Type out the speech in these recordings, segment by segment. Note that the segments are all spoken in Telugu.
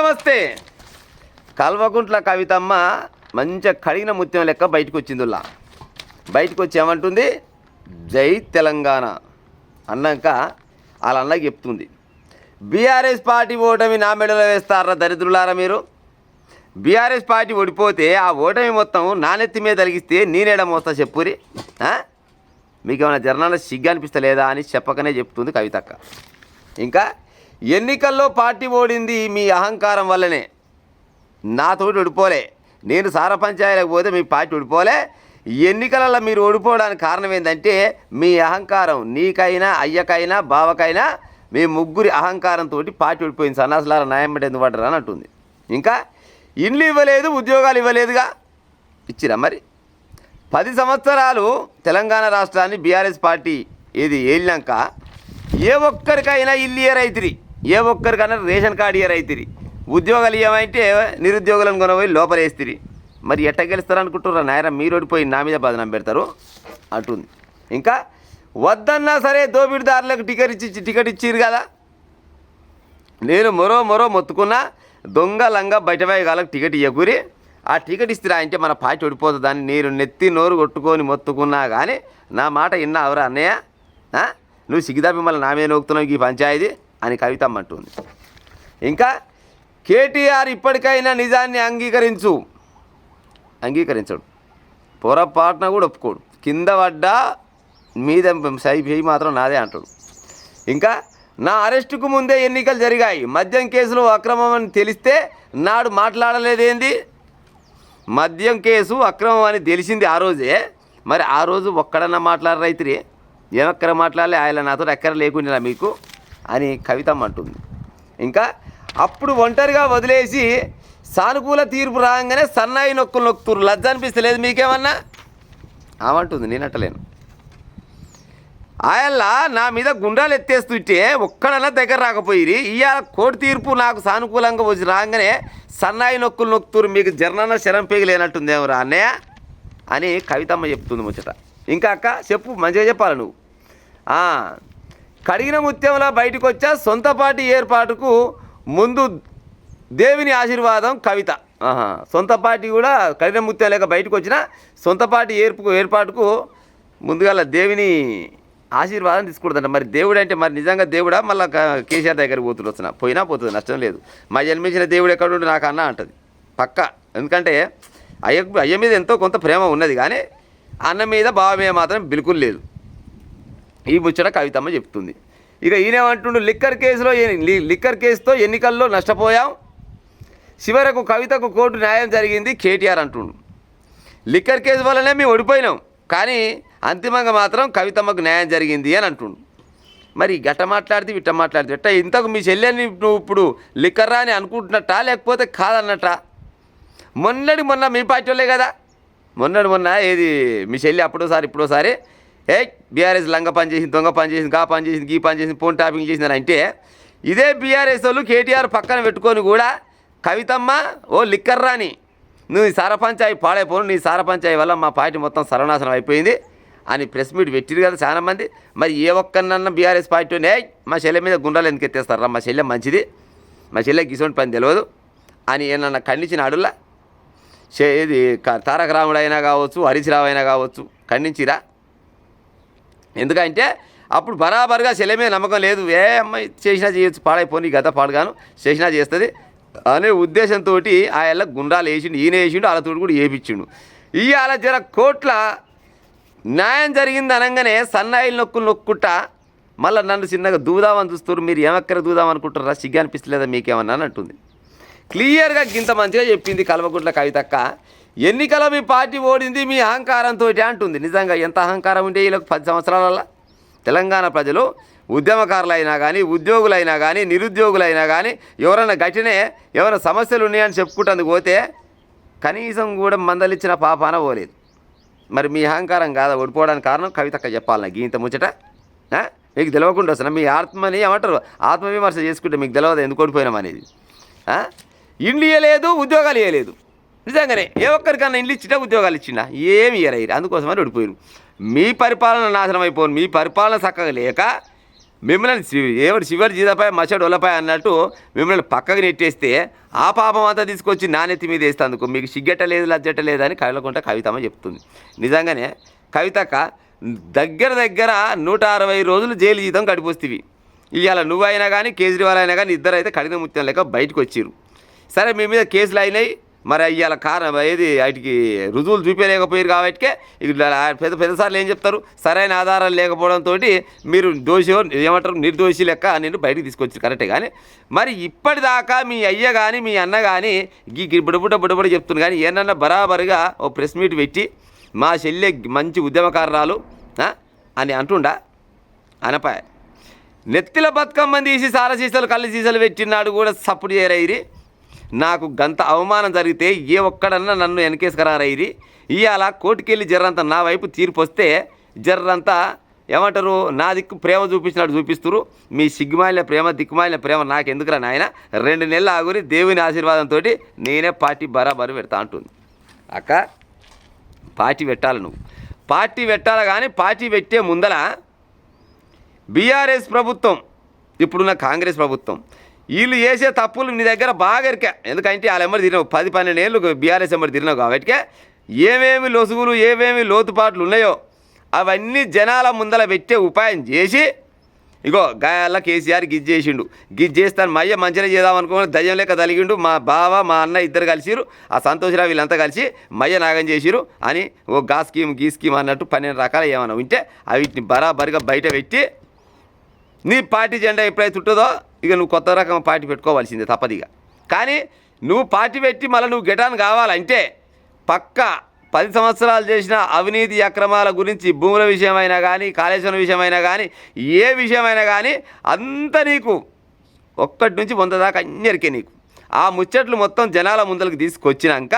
నమస్తే. కల్వకుంట్ల కవితమ్మ మంచిగా కడిగిన ముత్యం లెక్క బయటకు వచ్చిందిలా. బయటకు వచ్చి ఏమంటుంది, జై తెలంగాణ అన్నాక వాళ్ళ అన్నకి చెప్తుంది, బీఆర్ఎస్ పార్టీ ఓటమి నా మెడలో వేస్తారా దరిద్రులారా మీరు. బీఆర్ఎస్ పార్టీ ఓడిపోతే ఆ ఓటమి మొత్తం నానెత్తి మీద తలిగిస్తే నేనేడ మోస్తా చెప్పురి. మీకు ఏమైనా జర్నాల సిగ్గు అనిపిస్తలేదా అని చెప్పకనే చెప్తుంది కవితక్క. ఇంకా ఎన్నికల్లో పార్టీ ఓడింది మీ అహంకారం వల్లనే. నాతోటి ఓడిపోలే, నేను సారపంచాయలకు పోతే మీ పార్టీ ఓడిపోలే. ఎన్నికలలో మీరు ఓడిపోవడానికి కారణం ఏంటంటే మీ అహంకారం. నీకైనా అయ్యకైనా బావకైనా మీ ముగ్గురి అహంకారంతో పార్టీ ఓడిపోయింది. సన్నాసులారా న్యాయం పెట్టి ఎందుకు పడ్డరా అని అంటుంది. ఇంకా ఇండ్లు ఇవ్వలేదు, ఉద్యోగాలు ఇవ్వలేదుగా, ఇచ్చిరా మరి. 10 సంవత్సరాలు తెలంగాణ రాష్ట్రాన్ని బీఆర్ఎస్ పార్టీ ఏలినాక ఏ ఒక్కరికైనా ఇల్లు ఇయ్యరైతిరి, ఏ ఒక్కరికైనా రేషన్ కార్డు ఇయ్యరైతిరి, ఉద్యోగాలు ఇవ్వమంటే నిరుద్యోగులను కొనబోయి లోపలేస్తిరి. మరి ఎట్ట గెలుస్తారు అనుకుంటున్నారా నాయన, మీరు ఓడిపోయి నా మీద బదనం పెడతారు అంటుంది. ఇంకా వద్దన్నా సరే దోపిడిదారులకు టికెట్ ఇచ్చిరు కదా, నేను మరో మొత్తుకున్నా దొంగ లంగా బయటవేయగాలకు టికెట్ ఇవ్వకూరి, ఆ టికెట్ ఇస్తారా అంటే మన పార్టీ ఓడిపోతుందని నేను నెత్తి నోరు కొట్టుకొని మొత్తుకున్నా కానీ నా మాట విన్నావురా అన్నయ్య, నువ్వు సిగ్గుదా మిమ్మల్ని నా మీద నొక్కుతున్నావు ఈ పంచాయతీ అని కవితమ్మ అంటుంది. ఇంకా కేటీఆర్ ఇప్పటికైనా నిజాన్ని అంగీకరించడు, పొరపాటున కూడా ఒప్పుకోడు, కింద పడ్డా మీద సై మాత్రం నాదే అంటాడు. ఇంకా నా అరెస్టుకు ముందే ఎన్నికలు జరిగాయి, మద్యం కేసులో అక్రమం అని తెలిస్తే నాడు మాట్లాడలేదేంది. మద్యం కేసు అక్రమం అని తెలిసింది ఆ రోజే, మరి ఆ రోజు ఒక్కడన్నా మాట్లాడరైతురే, ఏమక్కర మాట్లాడలే, ఆయన నాతో ఎక్కర లేకుండా మీకు అని కవితమ్మ అంటుంది. ఇంకా అప్పుడు ఒంటరిగా వదిలేసి సానుకూల తీర్పు రాగానే సన్నాయి నొక్కుతురు, లజ్జ అనిపిస్తలేదు మీకేమన్నా అమంటుంది. నేనట్టలేను. ఆయన నా మీద గుండాలు ఎత్తేస్తుంటే ఒక్కడన్నా దగ్గర రాకపోయిరి, ఇవాళ కోర్టు తీర్పు నాకు సానుకూలంగా వచ్చి రాగానే సన్నాయి నొక్కుతురు, మీకు జర్నన్న శరం పేగలేనట్టుందేమరా అన్నయ్య అని కవితమ్మ చెప్తుంది ముచ్చట. ఇంకా అక్క చెప్పు, మంచిగా చెప్పాలి నువ్వు. కడిగిన ముత్యంలో బయటకు వచ్చా, సొంత పార్టీ ఏర్పాటుకు ముందు దేవుని ఆశీర్వాదం కవిత. సొంత పార్టీ కూడా కడిగిన ముత్యం లేక బయటకు వచ్చిన సొంత పార్టీ ఏర్పాటుకు ముందుగా దేవుని ఆశీర్వాదం తీసుకుంటుందంట. మరి దేవుడు అంటే మరి నిజంగా దేవుడా, మళ్ళీ కేసీఆర్ దగ్గరికి పోతుడు వచ్చిన పోయినా పోతుంది, నష్టం లేదు. మా జన్మించిన దేవుడు ఎక్కడుండి నాకు అన్న అంటది పక్క. ఎందుకంటే అయ్య మీద ఎంతో కొంత ప్రేమ ఉన్నది, కానీ అన్న మీద బావ మీద మాత్రం బిల్కుల్ లేదు. ఈ ముచ్చట కవితమ్మ చెప్తుంది. ఇక ఈయనేమంటుండు, లిక్కర్ కేసుతో ఎన్నికల్లో నష్టపోయాం, చివరకు కవితకు కోర్టు న్యాయం జరిగింది కేటీఆర్ అంటుండు. లిక్కర్ కేసు వల్లనే మేము ఓడిపోయినాం, కానీ అంతిమంగా మాత్రం కవితమ్మకు న్యాయం జరిగింది అని అంటుండు. మరి గట్ట మాట్లాడితే ఇట్ట మాట్లాడితే ఎట్ట, ఇంతకు మీ చెల్లెని నువ్వు ఇప్పుడు లిక్కర్ రా అని అనుకుంటున్నట్టా లేకపోతే కాదన్నట్టా? మొన్న మీ పార్టీ వాళ్ళే కదా, మొన్న ఏది మీ చెల్లి అప్పుడోసారి ఇప్పుడోసారి బీఆర్ఎస్ లంగ పని చేసింది, దొంగ పని చేసింది, గా పని చేసింది, గీ పని చేసింది, ఫోన్ టాపింగ్ చేసిందని అంటే ఇదే బీఆర్ఎస్ వాళ్ళు కేటీఆర్ పక్కన పెట్టుకొని కూడా కవితమ్మ ఓ లిక్కర్ రాని నువ్వు ఈ సారపంచాయి పాడైపోను, నీ సారపంచాయి వల్ల మా పార్టీ మొత్తం సర్వనాశనం అయిపోయింది అని ప్రెస్ మీట్ పెట్టిరు కదా చాలామంది. మరి ఏ ఒక్కనన్నా బీఆర్ఎస్ పార్టీనే మా చెల్లె మీద గుండాలు ఎందుకు ఎత్తేస్తారా, మా చెల్లె మంచిది, మా చెల్లె గిసోని పని తెలియదు అని ఏమన్నా ఖండించిన అడుల్లా ఇది తారక రాముడు అయినా కావచ్చు, హరీష్ రావు అయినా కావచ్చు, ఖండించిరా? ఎందుకంటే అప్పుడు బరాబర్గా చెల్లె మీద నమ్మకం లేదు, ఏ అమ్మాయి చేసినా చేయొచ్చు, పాడైపోయి గత పాడుగాను చేసినా చేస్తుంది అనే ఉద్దేశంతో ఆయన గుండాలు వేసిండు, ఈయన వేసిండు, వాళ్ళతో కూడా వేయించిండు. ఇవాళ జర కోట్ల న్యాయం జరిగింది అనగానే సన్నాయిలు నొక్కుంటా మళ్ళీ నన్ను చిన్నగా దూదామని చూస్తారు. మీరు ఏమక్కర దూదామనుకుంటారా, సిగ్గు అనిపిస్తలేదా మీకేమన్నా అని అంటుంది. క్లియర్గా ఇంత మంచిగా చెప్పింది కల్వకుంట్ల కవితక్క. ఎన్నికల మీ పార్టీ ఓడింది మీ అహంకారంతో అంటుంది. నిజంగా ఎంత అహంకారం ఉంటే వీళ్ళకి 10 సంవత్సరాల తెలంగాణ ప్రజలు ఉద్యమకారులైనా కానీ, ఉద్యోగులైనా కానీ, నిరుద్యోగులైనా కానీ ఎవరైనా గట్టినే ఎవరైనా సమస్యలు ఉన్నాయని చెప్పుకుంటందుకు పోతే కనీసం కూడా మందలిచ్చిన పాపాన పోలేదు. మరి మీ అహంకారం కాదా ఓడిపోవడానికి కారణం? కవితక్క చెప్పాలి నాకు ఇంత ముచ్చట. మీకు తెలియకుండా వస్తున్నా మీ ఆత్మని ఏమంటారు, ఆత్మవిమర్శ చేసుకుంటే మీకు తెలియదు ఎందుకు ఓడిపోయినాం అనేది. ఇండ్లు ఇవ్వలేదు, ఉద్యోగాలు ఇవ్వలేదు. నిజంగానే ఏ ఒక్కరికన్నా ఇండ్లు ఇచ్చినా ఉద్యోగాలు ఇచ్చిండా? ఏమి ఇయ్యరు. అందుకోసమని ఓడిపోయారు. మీ పరిపాలన నాశనం అయిపోను, మీ పరిపాలన చక్కగా లేక మిమ్మల్ని ఎవరు చివరి జీదపాయ మచ్చడు ఒలపాయ అన్నట్టు మిమ్మల్ని పక్కకు నెట్టేస్తే ఆ పాపం అంతా తీసుకొచ్చి నానెత్తి మీద వేస్తేందుకు మీకు సిగ్గెట్ట లేదు లజ్జట లేదని కవిలకుంట కవితమ్మ చెప్తుంది. నిజంగానే కవితక్క దగ్గర 160 రోజులు జైలు జీతం గడిపోస్తేవి. ఇవాళ నువ్వైనా కానీ కేజ్రీవాల్ అయినా కానీ ఇద్దరైతే కడిగిన ముత్యం లెక్క బయటకు వచ్చిర్రు. సరే మీ మీద కేసులు అయినాయి, మరి ఇవాళ కారణం ఏది వాటికి రుజువులు చూపించలేకపోయారు కాబట్టికే పెద్దసార్లు ఏం చెప్తారు, సరైన ఆధారాలు లేకపోవడంతో మీరు దోషి ఏమంటారు నిర్దోషి లెక్క నేను బయటికి తీసుకొచ్చారు కరెక్టే. కానీ మరి ఇప్పటిదాకా మీ అయ్య కానీ మీ అన్న కానీ బుడబుడ చెప్తున్నారు. కానీ ఏమన్నా బరాబరుగా ఓ ప్రెస్ మీట్ పెట్టి మా చెల్లె మంచి ఉద్యమకారురాలు అని అంటుండా అనపాయ. నెత్తిల బతుకమ్మని తీసి సార సీసాలు కళ్ళు సీసాలు పెట్టినాడు కూడా సప్పుడు చేయరైరి. నాకు గంత అవమానం జరిగితే ఏ ఒక్కడన్నా నన్ను వెనకేసుకురారైరి. ఇవాళ కోర్టుకెళ్ళి జర్రంతా నా వైపు తీర్పు వస్తే జర్రంతా ఏమంటారు నా దిక్కు ప్రేమ చూపించినట్టు చూపిస్తురు. మీ సిగ్గుమాలిన ప్రేమ దిక్కుమాలిన ప్రేమ నాకెందుకురా నాయన, 2 నెలలు ఆగురి దేవుని ఆశీర్వాదంతో నేనే పార్టీ బరాబరు పెడతా అంటుంది. అక్క పార్టీ పెట్టాలి, నువ్వు పార్టీ పెట్టాలి. కానీ పార్టీ పెట్టే ముందల బీఆర్ఎస్ ప్రభుత్వం ఇప్పుడున్న కాంగ్రెస్ ప్రభుత్వం వీళ్ళు చేసే తప్పులు నీ దగ్గర బాగా ఎరికా. ఎందుకంటే వాళ్ళ ఎమ్మడి తిరిగినావు 10-12 ఏళ్ళు బీఆర్ఎస్ ఎమ్మడి తిరిగినావు కాబట్టి ఏమేమి లొసుగులు ఏమేమి లోతుపాట్లు ఉన్నాయో అవన్నీ జనాల ముందల పెట్టే ఉపాయం చేసి ఇగో గాయాల కేసీఆర్ గిజ్జేసిండు. గిజ్జేస్తాను మయ్య మంచిగా చేద్దామనుకోని దయ్యం లెక్క తలిగిండు. మా బావ మా అన్న ఇద్దరు కలిసిరు, ఆ సంతోషరావు వీళ్ళంతా కలిసి మయ్య నాగం చేసిరు అని ఓ గా స్కీమ్ గీ స్కీమ్ అన్నట్టు 12 రకాలు ఏమన్నా ఉంటే వీటిని బరాబరిగా బయట పెట్టి నీ పార్టీ జెండా ఎప్పుడైతే ఉంటుందో ఇక నువ్వు కొత్త రకం పార్టీ పెట్టుకోవాల్సిందే తప్పదిగా. కానీ నువ్వు పార్టీ పెట్టి మళ్ళీ నువ్వు గెటాన్ కావాలంటే పక్కా 10 సంవత్సరాలు చేసిన అవినీతి అక్రమాల గురించి భూముల విషయమైనా కానీ కాళేశ్వరం విషయమైనా కానీ ఏ విషయమైనా కానీ అంత నీకు 1 నుంచి 100 దాకా అన్నిరికే నీకు ఆ ముచ్చట్లు మొత్తం జనాల ముందరికి తీసుకొచ్చినాక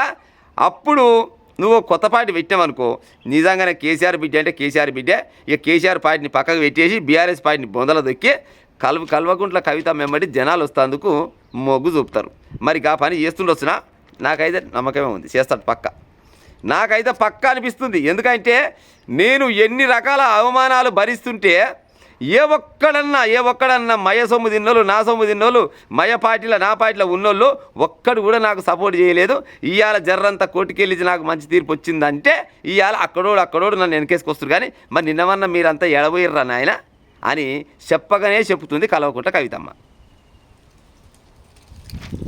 అప్పుడు నువ్వు కొత్త పార్టీ పెట్టావనుకో నిజంగానే కేసీఆర్ బిడ్డ అంటే కేసీఆర్ బిడ్డే. ఇక కేసీఆర్ పార్టీని పక్కకు పెట్టేసి బీఆర్ఎస్ పార్టీని బొందల దొక్కి కల్వకుంట్ల కవిత మెంబడి జనాలు వస్తేందుకు మొగ్గు చూపుతారు. మరి ఆ పని చేస్తుండొచ్చునా నాకైతే నమ్మకమే ఉంది, చేస్తాడు పక్క. నాకైతే పక్క అనిపిస్తుంది. ఎందుకంటే నేను ఎన్ని రకాల అవమానాలు భరిస్తుంటే ఏ ఒక్కడన్నా మయ సొమ్ము తిన్నోళ్ళు నా సొమ్ము తిన్నోళ్ళు మయ పార్టీలో నా పార్టీలో ఉన్నోళ్ళు ఒక్కడు కూడా నాకు సపోర్ట్ చేయలేదు. ఇవాళ జర్రంతా కోర్టుకెళ్ళి నాకు మంచి తీర్పు వచ్చిందంటే ఇవాళ అక్కడోడు నన్ను వెనకేసుకొస్తారు. కానీ మరి నిన్నమన్నా మీరంతా ఎడబోయిర్రా నాయన అని చెప్పగానే చెప్తుంది కల్వకుంట్ల కవితమ్మ.